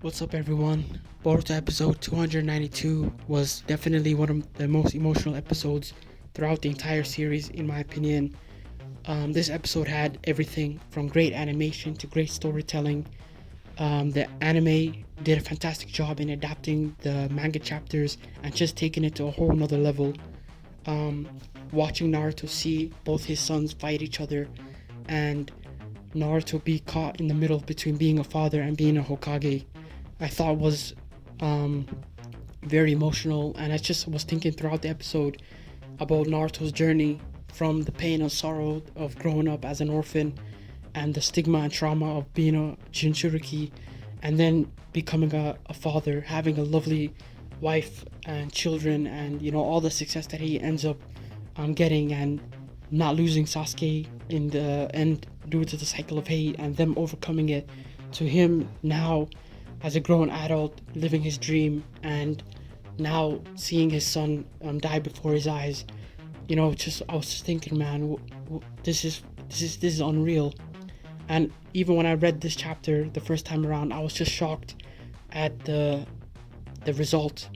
What's up, everyone? Boruto episode 292 was definitely one of the most emotional episodes throughout the entire series, in my opinion. This episode had everything from great animation to great storytelling. The anime did a fantastic job in adapting the manga chapters and just taking it to a whole nother level. Um, Watching Naruto see both his sons fight each other and Naruto be caught in the middle between being a father and being a Hokage, I thought was um, very emotional. And I just was thinking throughout the episode about Naruto's journey from the pain and sorrow of growing up as an orphan and the stigma and trauma of being a Jinchuriki, and then becoming a father, having a lovely wife and children, and all the success that he ends up getting, and not losing Sasuke in the end due to the cycle of hate and them overcoming it, to him now as a grown adult living his dream and now seeing his son die before his eyes. Just I was just thinking, man, this is unreal. And even when I read this chapter the first time around, I was just shocked at the result.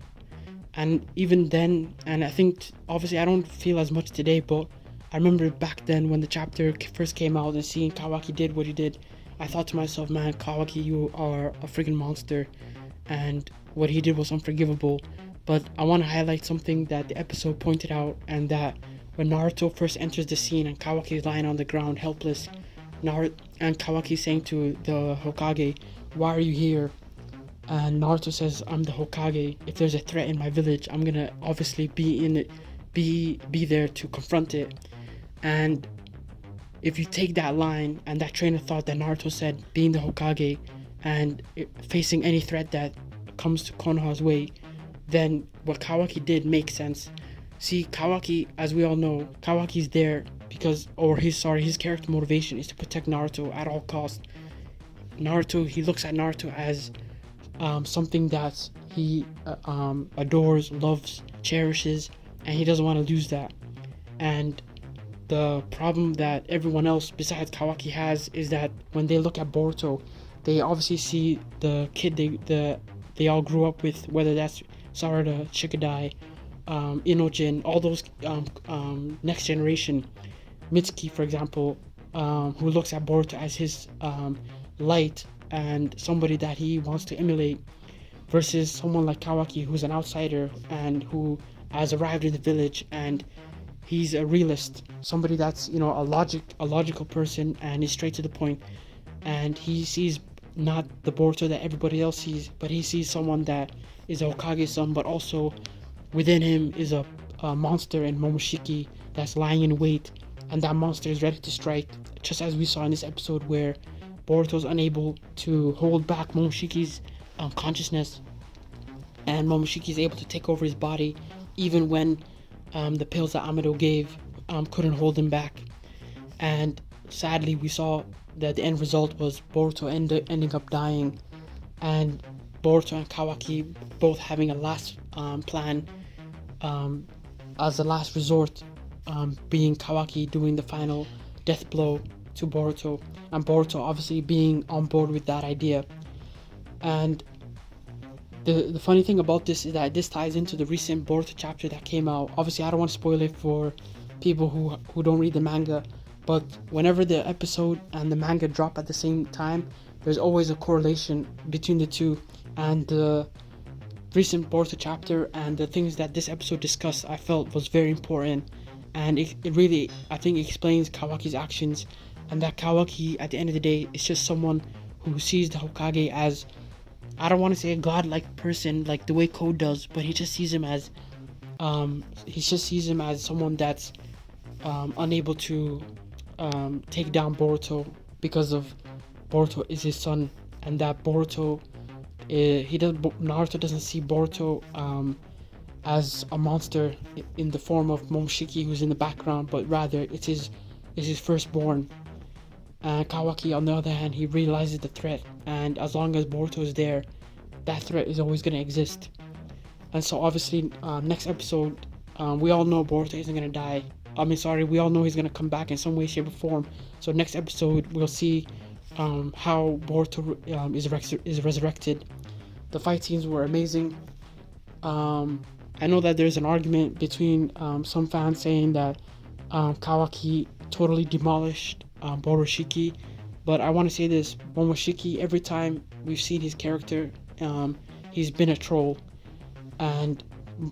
And even then, and I think obviously I don't feel as much today, but I remember back then when the chapter first came out and seeing Kawaki did what he did, I thought to myself, man, Kawaki, you are a friggin' monster, and what he did was unforgivable. But I want to highlight something that the episode pointed out, and that when Naruto first enters the scene and Kawaki is lying on the ground helpless, and Kawaki saying to the Hokage, "Why are you here?" And Naruto says, "I'm the Hokage. If there's a threat in my village, I'm gonna obviously be in it, be there to confront it." And if you take that line and that train of thought that Naruto said, being the Hokage and facing any threat that comes to Konoha's way, then what Kawaki did makes sense. See, Kawaki, as we all know, Kawaki's there because, his character motivation is to protect Naruto at all costs. He looks at Naruto as something that he adores, loves, cherishes, and he doesn't want to lose that. And the problem that everyone else besides Kawaki has is that when they look at Boruto, they obviously see the kid they all grew up with, whether that's Sarada, Shikadai, Inojin, all those next generation. Mitsuki, for example, who looks at Boruto as his light and somebody that he wants to emulate, versus someone like Kawaki, who's an outsider and who has arrived in the village, and he's a realist, somebody that's a logical person, and he's straight to the point, and he sees not the Boruto that everybody else sees, but he sees someone that is a Hokage's son, but also within him is a monster in Momoshiki that's lying in wait, and that monster is ready to strike, just as we saw in this episode where Boruto's unable to hold back Momoshiki's consciousness, and Momoshiki is able to take over his body, even when the pills that Amado gave couldn't hold him back. And sadly, we saw that the end result was Boruto ending up dying, and Boruto and Kawaki both having a last plan as a last resort, being Kawaki doing the final death blow to Boruto, and Boruto obviously being on board with that idea. And the funny thing about this is that this ties into the recent Boruto chapter that came out. Obviously, I don't want to spoil it for people who don't read the manga, but whenever the episode and the manga drop at the same time, there's always a correlation between the two. And the recent Boruto chapter and the things that this episode discussed, I felt was very important, and it really, I think, explains Kawaki's actions, and that Kawaki, at the end of the day, is just someone who sees the Hokage as, I don't want to say a godlike person like the way Code does, but he just sees him as someone that's unable to take down Boruto, because of Boruto is his son, and that Naruto doesn't see Boruto as a monster in the form of Momoshiki, who's in the background, but rather it's his firstborn. And Kawaki, on the other hand, he realizes the threat, and as long as Boruto is there, that threat is always going to exist. And so obviously, next episode, we all know Boruto isn't going to die. We all know he's going to come back in some way, shape, or form. So next episode, we'll see how Boruto is resurrected, The fight scenes were amazing. I know that there's an argument between some fans saying that Kawaki totally demolished Boroshiki, but I want to say this: Momoshiki, every time we've seen his character, he's been a troll, and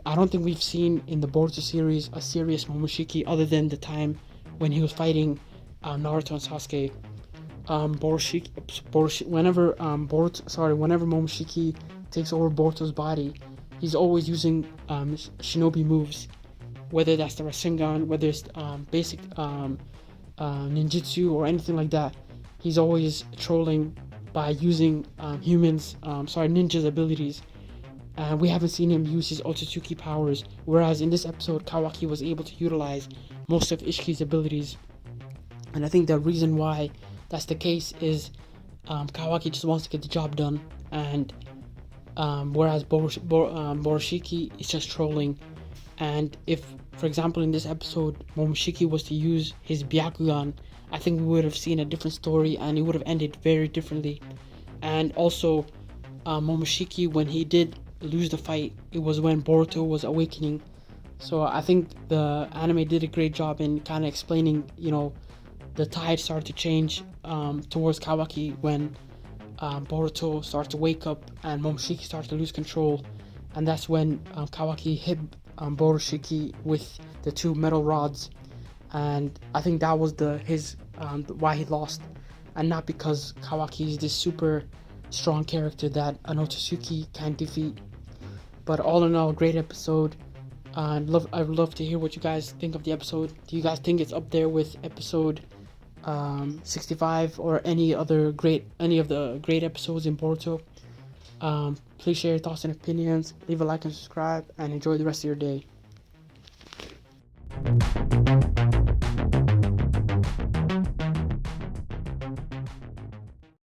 I don't think we've seen in the Boruto series a serious Momoshiki other than the time when he was fighting Naruto and Sasuke. Whenever Momoshiki takes over Boruto's body, he's always using shinobi moves, whether that's the Rasengan, whether it's basic ninjutsu or anything like that. He's always trolling by using ninjas' abilities. And we haven't seen him use his Otsutsuki powers, whereas in this episode, Kawaki was able to utilize most of Ishiki's abilities. And I think the reason why that's the case is Kawaki just wants to get the job done, and whereas Boroshiki is just trolling. And if, for example, in this episode, Momoshiki was to use his Byakugan, I think we would have seen a different story, and it would have ended very differently. And also, Momoshiki, when he did lose the fight, it was when Boruto was awakening. So I think the anime did a great job in kind of explaining, the tide started to change towards Kawaki when Boruto started to wake up and Momoshiki started to lose control, and that's when Kawaki hit Boroshiki with the two metal rods, and I think that was why he lost, and not because Kawaki is this super strong character that an Otsutsuki can't defeat. But all in all, great episode. I'd love to hear what you guys think of the episode. Do you guys think it's up there with episode 65 or any of the great episodes in Boruto? Please share your thoughts and opinions. Leave a like and subscribe, and enjoy the rest of your day.